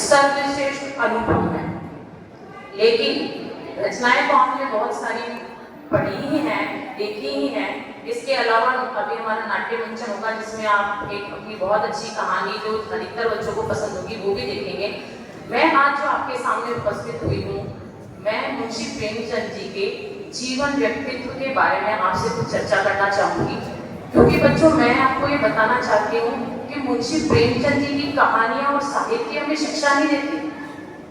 सर्वश्रेष्ठ अनुभव है। लेकिन रचनाएं तो आपने बहुत सारी पढ़ी ही हैं, देखी ही हैं। इसके अलावा अभी हमारा नाट्य मंचन होगा जिसमें आप एक अपनी बहुत अच्छी कहानी जो अधिकतर बच्चों को पसंद होगी वो भी देखेंगे। मैं आज जो आपके सामने उपस्थित हुई हूँ, मैं मुंशी प्रेमचंद जी के जीवन व्यक्तित्व के बारे में आपसे कुछ चर्चा करना चाहूंगी। क्योंकि बच्चों, मैं आपको ये बताना चाहती हूँ कि मुंशी प्रेमचंद जी की कहानियां और साहित्य हमें शिक्षा नहीं देती,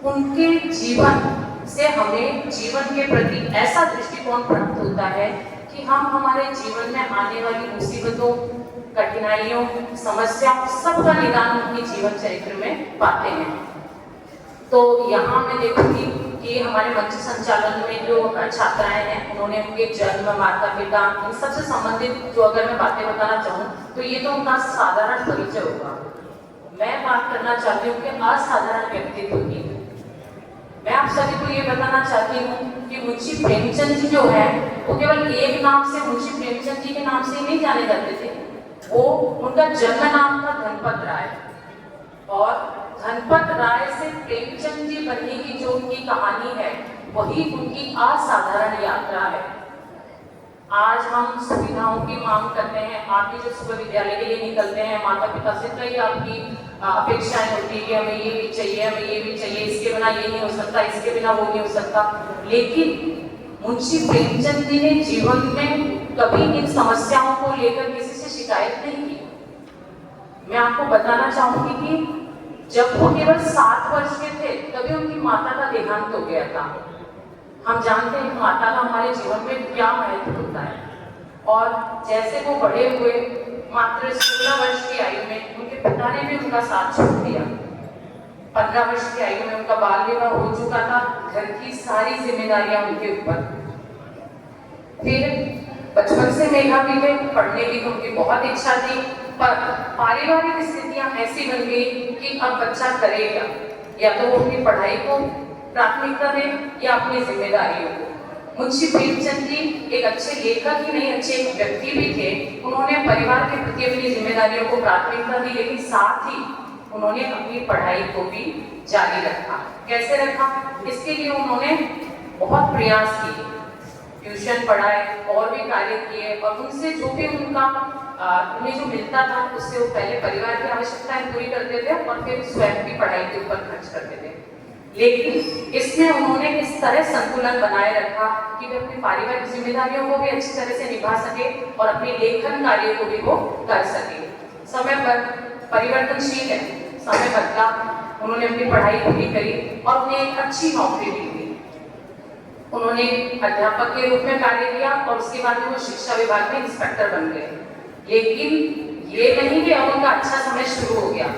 उनके जीवन से हमें जीवन के प्रति ऐसा दृष्टिकोण प्राप्त होता है कि हम हमारे जीवन में आने वाली मुसीबतों, कठिनाइयों, समस्याओं सबका निदान उनके जीवन चरित्र में पाते हैं। तो यहाँ मैं देखूंगी कि हमारे मंच संचालन में जो छात्राएं हैं उन्होंने उनके जन्म, माता पिता, इन सबसे संबंधित जो अगर मैं बातें बताना चाहूँ तो ये तो उनका साधारण परिचय होगा। मैं बात करना चाहती हूँ कि असाधारण व्यक्तित्व की। मैं आप सभी को ये बताना चाहती हूँ कि मुंशी प्रेमचंद जी जो है वो केवल एक नाम से, मुंशी प्रेमचंद जी के नाम से ही नहीं जाने जाते थे। वो उनका जन्म नाम था धनपत राय, और धनपत राय से प्रेमचंद जी बनने की जो उनकी कहानी है वही उनकी असाधारण यात्रा है। आज हम सुविधाओं की मांग करते हैं। आप भी जब सुबह विद्यालय के लिए निकलते हैं, माता पिता से कई आपकी अपेक्षाएं होती है कि हमें ये भी चाहिए, हमें ये भी चाहिए, इसके बिना ये नहीं हो सकता, इसके बिना वो नहीं हो सकता। लेकिन मुंशी प्रेमचंद जी ने जीवन में कभी इन समस्याओं को लेकर किसी से शिकायत नहीं की। मैं आपको बताना चाहूंगी कि जब वो केवल 7 वर्ष के थे तभी उनकी माता का देहांत हो गया था। हम जानते हैं माता का हमारे जीवन में क्या महत्व होता है। और जैसे वो बड़े हुए, मात्र 16 वर्ष की आयु में उनके पिता ने भी उनका साथ छोड़ दिया। 15 वर्ष की आयु में उनका बाल विवाह हो चुका था। घर की सारी जिम्मेदारियां उनके ऊपर। फिर बचपन से मेधावी थे, पढ़ने की उनकी बहुत इच्छा थी, पर पारिवारिक स्थितियां ऐसी बन गई कि अब बच्चा करेगा, या तो वो अपनी पढ़ाई को प्राथमिकता दे या अपनी जिम्मेदारियों को। मुंशी प्रेमचंद जी एक अच्छे लेखक ही नहीं, अच्छे एक व्यक्ति भी थे। उन्होंने परिवार के प्रति अपनी जिम्मेदारियों को प्राथमिकता दी, लेकिन साथ ही उन्होंने अपनी पढ़ाई को भी जारी रखा। कैसे रखा? इसके लिए उन्होंने बहुत प्रयास किए, ट्यूशन पढ़ाए और भी कार्य किए, और उनसे जो भी उन्हें जो मिलता था उससे वो पहले परिवार की आवश्यकताएं पूरी करते थे और फिर स्वयं की पढ़ाई के ऊपर खर्च करते थे। लेकिन इसमें उन्होंने इस तरह संतुलन बनाए रखा कि वे अपनी पारिवारिक जिम्मेदारियों को भी अच्छी तरह से निभा सके और अपने लेखन कार्य को भी वो कर सके। समय पर परिवर्तनशील है, समय बदला, उन्होंने अपनी पढ़ाई पूरी करी और उन्हें एक अच्छी नौकरी भी दी। उन्होंने अध्यापक के रूप में कार्य किया और उसके बाद वो शिक्षा विभाग में इंस्पेक्टर बन गए। लेकिन ये नहीं कि अब उनका अच्छा समय शुरू हो गया।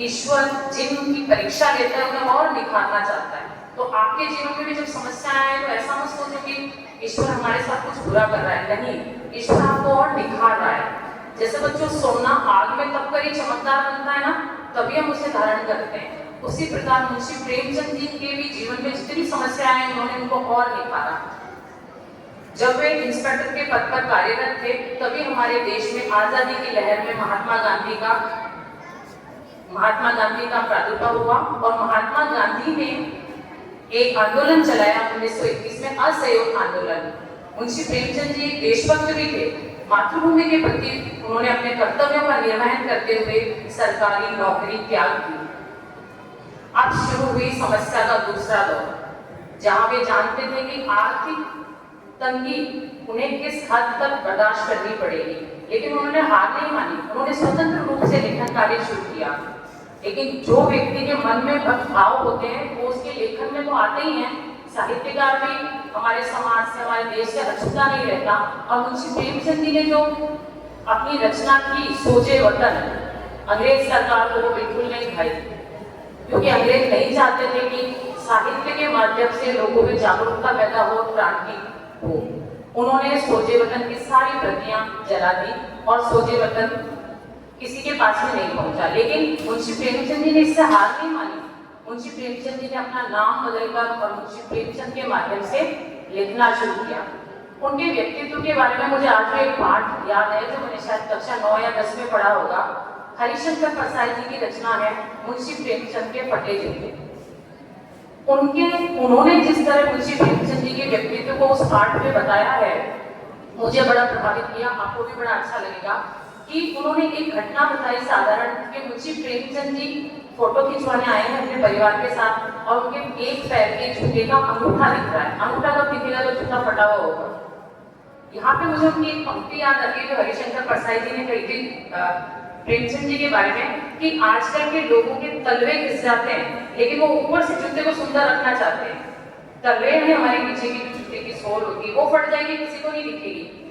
ईश्वर जिनकी परीक्षा लेता है उन्हें और निखारना चाहता है। तो आपके जीवन में भी जब समस्याएं आए तो ऐसा मत सोचो कि ईश्वर हमारे साथ कुछ बुरा कर रहा है। नहीं, ईश्वर आपको और निखार रहा है। जैसे बच्चों, सोना आग में तब कर ही चमकदार बनता है ना, तभी हम उसे धारण करते हैं। उसी प्रकार मुंशी प्रेमचंद जी के भी जीवन में जितनी समस्याएं हैं उन्होंने उनको और निखारा। जब वे इंस्पेक्टर के पद पर कार्यरत थे तभी हमारे देश में आजादी की लहर में महात्मा गांधी का प्रादुर्भाव हुआ और महात्मा गांधी ने एक आंदोलन चलाया 1921 में, असहयोग आंदोलन। मुंशी प्रेमचंद जी एक देशभक्त भी थे। मातृभूमि के प्रति उन्होंने अपने कर्तव्यों का निर्वहन करते हुए सरकारी नौकरी त्याग की। अब शुरू हुई समस्या का दूसरा दौर, जहां वे जानते थे कि आर्थिक तंगी उन्हें किस हद तक बर्दाश्त करनी पड़ेगी, लेकिन उन्होंने हार नहीं मानी। उन्होंने स्वतंत्र रूप से लेखन कार्य शुरू किया। लेकिन जो व्यक्ति के मन में भक्त भाव होते हैं वो उसके लेखन में तो आते ही हैं। साहित्यकार भी हमारे समाज से, हमारे देश से अछूता नहीं रहता। और मुंशी प्रेमचंद जी ने जो अपनी रचना की सोचे वतन, अंग्रेज सरकार को वो बिल्कुल नहीं भाई, क्योंकि अंग्रेज नहीं चाहते थे कि साहित्य के माध्यम से लोगों में जागरूकता पैदा हो, क्रांति हो। उन्होंने सोचे वतन की सारी प्रतियां जला दी और सोचे वतन किसी के पास भी नहीं पहुंचा। लेकिन मुंशी प्रेमचंद जी ने इससे हार नहीं मानी। मुंशी प्रेमचंद जी ने अपना नाम बदलकर और मुंशी प्रेमचंद के माध्यम से लिखना शुरू किया। उनके व्यक्तित्व के बारे में मुझे आज भी एक पाठ याद है जो मैंने शायद कक्षा 9 या 10 में पढ़ा होगा। हरिशंकर प्रसाद जी की रचना है मुंशी प्रेमचंद के फटे जूते। उन्होंने जिस तरह मुंशी प्रेमचंद जी के व्यक्तित्व को उस पाठ में बताया है, मुझे बड़ा प्रभावित किया, आपको भी बड़ा अच्छा लगेगा कि उन्होंने एक घटना बताई साधारण कि मुंशी प्रेमचंद जी फोटो खिंचवाने आए हैं अपने परिवार के साथ और उनके एक पैर के जूते का अंगूठा दिख रहा है। अंगूठा कब दिखेगा तो जूता फटा हुआ होगा। यहाँ पे मुझे उनकी एक पंक्ति याद आती है जो हरिशंकर परसाई जी ने कही थी प्रेमचंद जी के बारे में कि आजकल के लोगों के तलवे घिस जाते हैं लेकिन वो ऊपर से जूते को सुंदर रखना चाहते हैं। तलवे में हमारे पीछे की जूते की सोल होती है वो फट जाएगी, किसी को नहीं दिखेगी,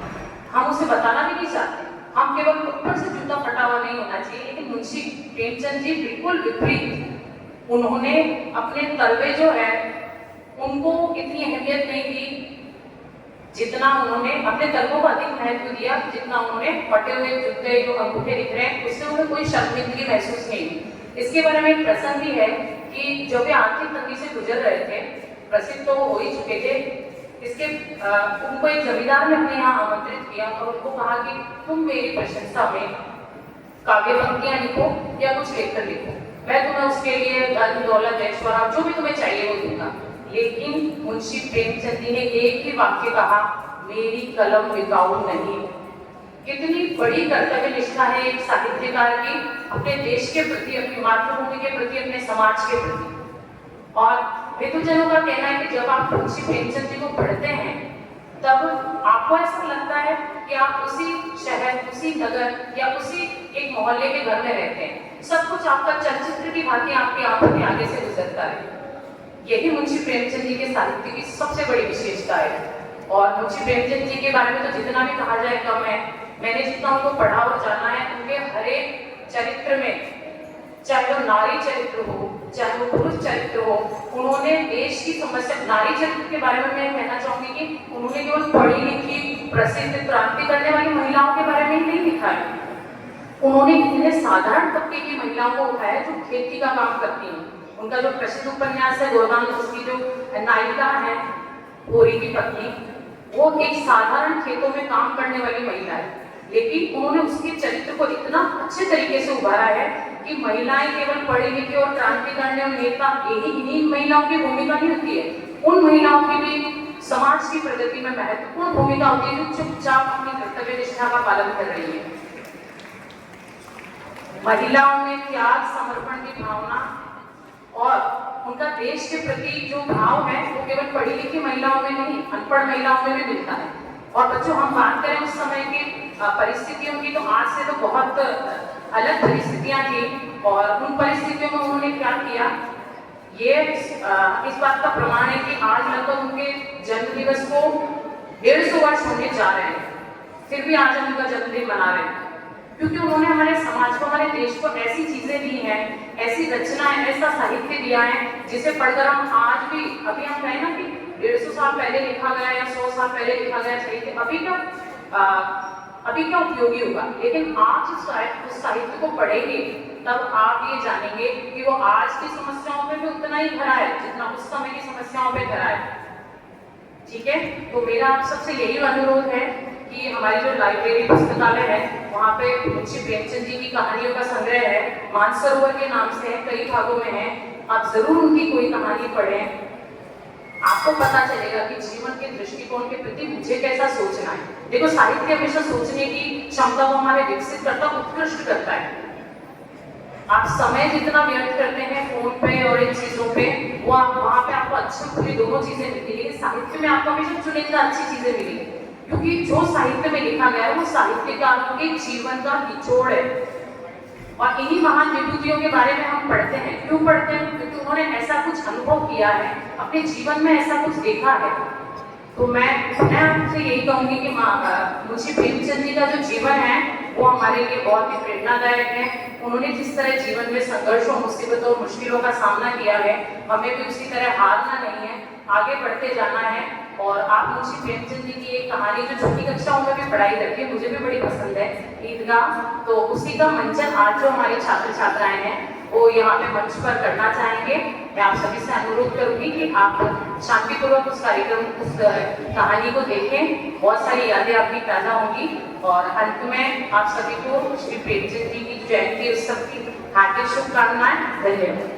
हम उसे बताना भी नहीं चाहते। हम केवल ऊपर से जूता फटा हुआ नहीं होना चाहिए, लेकिन मुंशी प्रेमचंद जी बिल्कुल विपरीत, उन्होंने अपने तलवे जो है उनको इतनी अहमियत नहीं दी जितना उन्होंने अपने तलवों को अधिक महत्व दिया जितना उन्होंने फटे हुए जूते जो अंगूठे दिख रहे हैं उससे उन्हें कोई शर्मिंदगी महसूस नहीं हुई। इसके बारे में एक प्रसंग भी है कि जब वे आर्थिक तंगी से गुजर रहे थे, प्रसिद्ध तो हो ही चुके थे, इसके उनको एक जमींदार ने अपने यहाँ आमंत्रित किया और उनको कहा कि तुम मेरी प्रशंसा में काव्य पंक्तियां लिखो या कुछ लेकर लिखो, मैं तुम्हें उसके लिए धन दौलत ऐश्वर्य जो भी तुम्हें चाहिए वो दूंगा। लेकिन मुंशी प्रेमचंद जी ने एक ही वाक्य कहा, मेरी कलम बिकाऊ नहीं। कितनी बड़ी कर्तव्य निष्ठा है एक साहित्यकार की अपने देश के प्रति, अपनी मातृभूमि के प्रति, अपने समाज के प्रति। और विद्वजनों का कहना है कि जब आप मुंशी प्रेमचंद जी को पढ़ते हैं तब आपको ऐसा लगता है कि आप उसी शहर, उसी नगर या उसी एक मोहल्ले के घर में रहते हैं। सब कुछ आपका चलचित्र की भांति आपकी आंखों के आगे से गुजरता है। यही मुंशी प्रेमचंद जी के साहित्य की सबसे बड़ी विशेषता है। और मुंशी प्रेमचंद जी के बारे में तो जितना भी कहा जाए कम है। मैंने जितना उनको पढ़ा और जाना है, उनके हर एक चरित्र में, चाहे वो नारी चरित्र हो चाहे वो पुरुष चरित्र हो, उन्होंने देश की समस्या, नारी चरित्र के बारे में मैं कहना चाहूंगी कि उन्होंने केवल पढ़ी लिखी प्रसिद्ध क्रांति करने वाली महिलाओं के बारे में ही नहीं लिखा है, उन्होंने इतने साधारण तबके की महिलाओं को उठाया जो खेती का काम करती हैं। उनका जो प्रसिद्ध उपन्यास है गोदान, उसकी जो नायिका है गोरी की पत्नी, वो एक साधारण खेतों में काम करने वाली महिला है, लेकिन उन्होंने उसके चरित्र को इतना अच्छे तरीके से उभारा है कि महिलाएं केवल पढ़ी लिखी और क्रांति करने और नेता यही इन्हीं महिलाओं की भूमिका नहीं होती है, उन महिलाओं की भी समाज की प्रगति में महत्वपूर्ण भूमिका होती है जो चुपचाप अपनी कर्तव्य निष्ठा का पालन कर रही है। महिलाओं में त्याग, समर्पण की भावना और उनका देश के प्रति जो भाव है वो केवल पढ़ी लिखी महिलाओं में नहीं, अनपढ़ महिलाओं में भी मिलता है। और बच्चों, हम बात करें उस समय की परिस्थितियों की, तो आज से तो बहुत अलग परिस्थितियां थी और उन परिस्थितियों में उन्होंने क्या किया, ये इस बात का प्रमाण है कि आज लगभग उनके जन्म दिवस को 150 वर्ष होने जा रहे हैं, फिर भी आज हम उनका जन्मदिन मना रहे हैं, क्योंकि उन्होंने हमारे समाज को, हमारे देश को ऐसी चीजें दी हैं, ऐसी रचना, ऐसा साहित्य दिया है जिसे पढ़कर हम आज भी, अभी हम कहें ना कि 150 साल पहले लिखा गया या 100 साल पहले लिखा गया साहित्य अभी क्या उपयोगी होगा, लेकिन आप उस साहित्य को पढ़ेंगे तब आप ये जानेंगे कि वो आज की समस्याओं पे भी उतना ही भरा है जितना उस समय की समस्याओं पे भरा है। ठीक है, तो मेरा आप सबसे यही अनुरोध है कि हमारी जो लाइब्रेरी पुस्तकालय है वहाँ पे मुंशी प्रेमचंद जी की कहानियों का संग्रह है, मानसरोवर के नाम से है, कई भागों में है, आप जरूर उनकी कोई कहानी पढ़ें, आपको पता चलेगा कि जीवन के दृष्टिकोण के प्रति मुझे कैसा सोचना है। देखो, साहित्य हमेशा सोचने की क्षमता को हमारे विकसित करता, उत्कृष्ट करता है। आप समय जितना व्यर्थ करते हैं फोन पे और इन चीजों पे, वो आप वहाँ पे आपको अच्छी बुरी दोनों चीजें मिलती है, लेकिन साहित्य में आपको हमेशा चुनिंदा अच्छी चीजें मिलेंगी, क्योंकि जो साहित्य में लिखा गया है वो साहित्यकारों के जीवन का निचोड़ है। और इन्हीं महान विभूतियों के बारे में हम पढ़ते हैं। क्यों पढ़ते हैं? क्योंकि उन्होंने ऐसा कुछ अनुभव किया है, अपने जीवन में ऐसा कुछ देखा है। तो मैं आपसे यही कहूंगी कि मुंशी प्रेमचंद जी का जो जीवन है वो हमारे लिए बहुत ही प्रेरणादायक है। उन्होंने जिस तरह जीवन में संघर्षों, मुसीबतों और मुश्किलों का सामना किया है, हमें भी उसी तरह हारना नहीं है, आगे बढ़ते जाना है। और आप मुंशी प्रेमचंद जी की एक कहानी जो छोटी कक्षाओं में भी पढ़ाई करती है, मुझे भी बड़ी पसंद है, ईदगाह, तो उसी का मंचन आज जो हमारे छात्र छात्राएं हैं वो यहाँ पे मंच पर करना चाहेंगे। मैं आप सभी से अनुरोध करूंगी कि आप शांतिपूर्वक उस कार्यक्रम, उस कहानी को देखें, बहुत सारी यादें आपकी ताजा होंगी। और अंत में आप सभी को श्री प्रेमचंद जी की जयंती उत्सव की हार्दिक शुभकामनाएं। धन्यवाद।